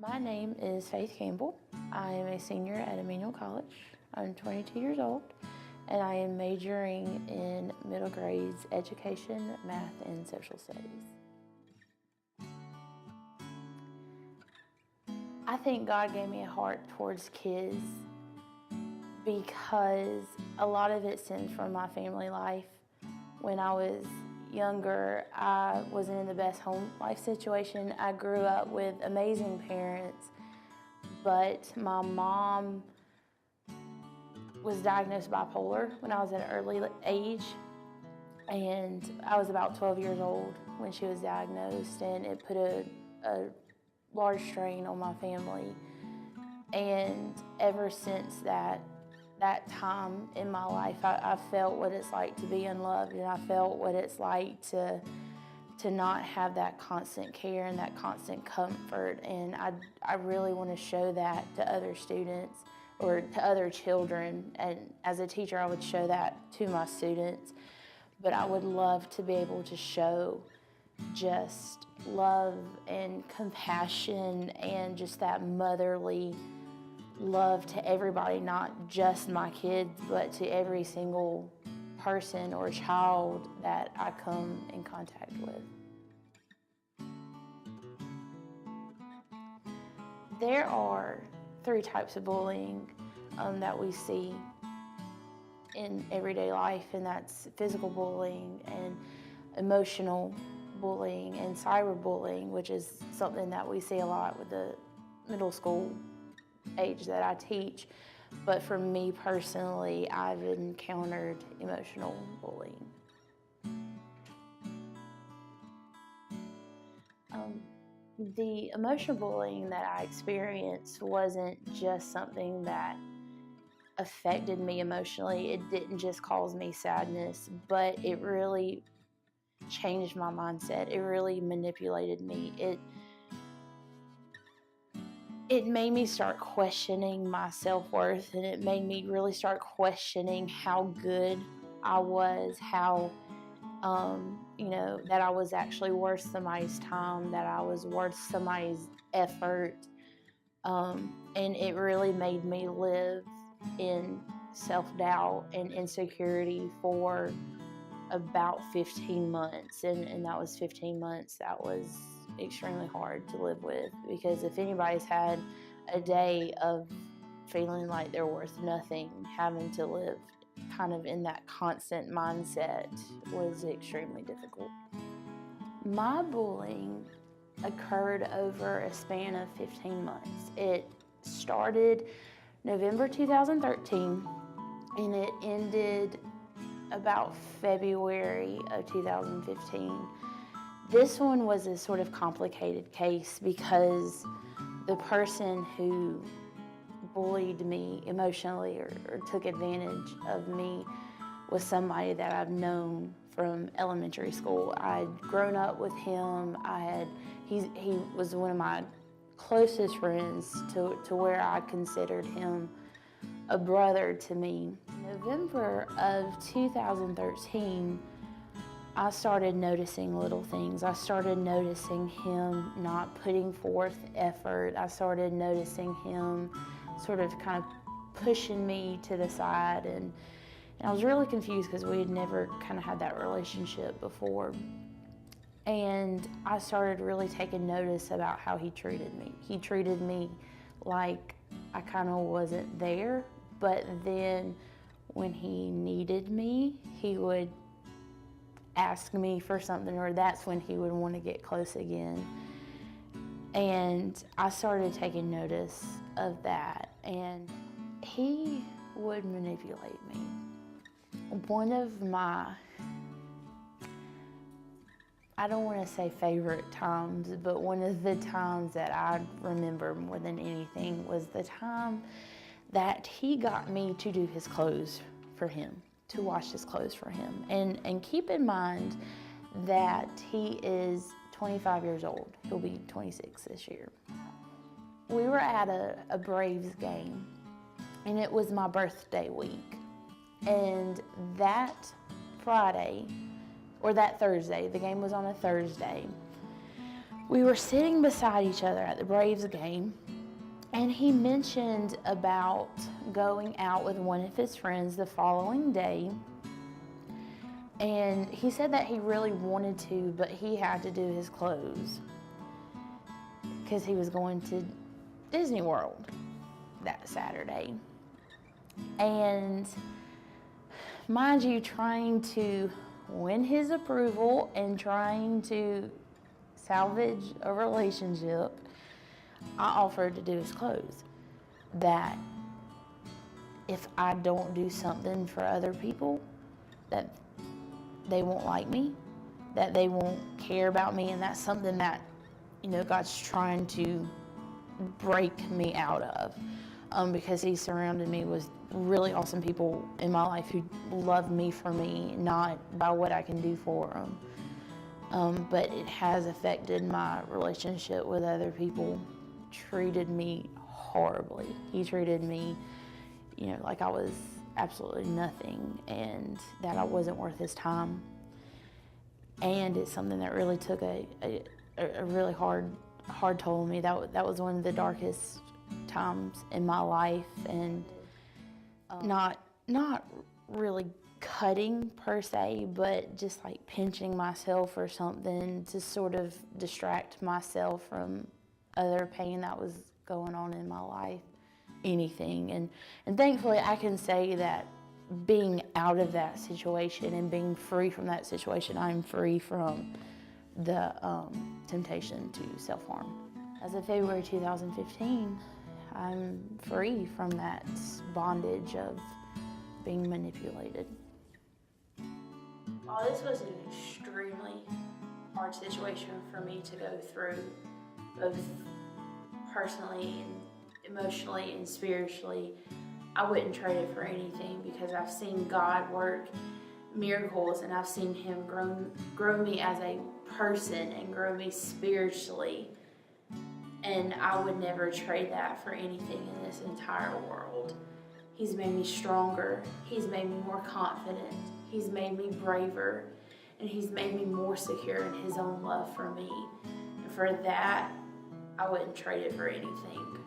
My name is Faith Campbell. I am a senior at Emmanuel College. I'm 22 years old, and I am majoring in middle grades education, math, and social studies. I think God gave me a heart towards kids because a lot of it stems from my family life. When I was younger, I wasn't in the best home life situation. I grew up with amazing parents, but my mom was diagnosed bipolar when I was at an early age, and I was about 12 years old when she was diagnosed, and it put a large strain on my family. And ever since that time in my life, I felt what it's like to be unloved, and I felt what it's like to not have that constant care and that constant comfort. And I really want to show that to other students or to other children. And as a teacher, I would show that to my students. But I would love to be able to show just love and compassion and just that motherly love to everybody, not just my kids, but to every single person or child that I come in contact with. There are 3 types of bullying that we see in everyday life, and that's physical bullying and emotional bullying and cyberbullying, which is something that we see a lot with the middle school age that I teach. But for me personally, I've encountered emotional bullying. The emotional bullying that I experienced wasn't just something that affected me emotionally. It didn't just cause me sadness, but it really changed my mindset. It really manipulated me. It made me start questioning my self-worth, and it made me really start questioning how good I was, how that I was actually worth somebody's time, that I was worth somebody's effort. And it really made me live in self-doubt and insecurity for about 15 months. And that was 15 months that was extremely hard to live with, because if anybody's had a day of feeling like they're worth nothing, having to live kind of in that constant mindset was extremely difficult. My bullying occurred over a span of 15 months. It started November 2013, and it ended about February of 2015. This one was a sort of complicated case because the person who bullied me emotionally or took advantage of me was somebody that I've known from elementary school. I'd grown up with him. He was one of my closest friends to where I considered him a brother to me. November of 2013, I started noticing little things. I started noticing him not putting forth effort. I started noticing him sort of kind of pushing me to the side, and I was really confused because we had never kind of had that relationship before. And I started really taking notice about how he treated me. He treated me like I kind of wasn't there, but then when he needed me, he would ask me for something, or that's when he would want to get close again. And I started taking notice of that, and he would manipulate me. One of my, I don't want to say favorite times, but one of the times that I remember more than anything was the time that he got me to do his clothes for him, to wash his clothes for him. And keep in mind that he is 25 years old. He'll be 26 this year. We were at a Braves game, and it was my birthday week. And that Friday, or that Thursday, the game was on a Thursday, we were sitting beside each other at the Braves game, and he mentioned about going out with one of his friends the following day. And he said that he really wanted to, but he had to do his clothes because he was going to Disney World that Saturday. And mind you, trying to win his approval and trying to salvage a relationship, I offered to do his clothes. That if I don't do something for other people, that they won't like me, that they won't care about me, and that's something that, God's trying to break me out of, because he surrounded me with really awesome people in my life who love me for me, not by what I can do for them. But it has affected my relationship with other people. Treated me horribly. He treated me, like I was absolutely nothing and that I wasn't worth his time. And it's something that really took a really hard toll on me. That was one of the darkest times in my life, and not really cutting per se, but just like pinching myself or something to sort of distract myself from other pain that was going on in my life. Anything. And thankfully I can say that being out of that situation and being free from that situation, I'm free from the temptation to self-harm. As of February 2015, I'm free from that bondage of being manipulated. While this was an extremely hard situation for me to go through, both personally and emotionally and spiritually, I wouldn't trade it for anything, because I've seen God work miracles, and I've seen him grow me as a person and grow me spiritually, and I would never trade that for anything in this entire world. He's made me stronger, he's made me more confident, he's made me braver, and he's made me more secure in his own love for me. And for that, I wouldn't trade it for anything.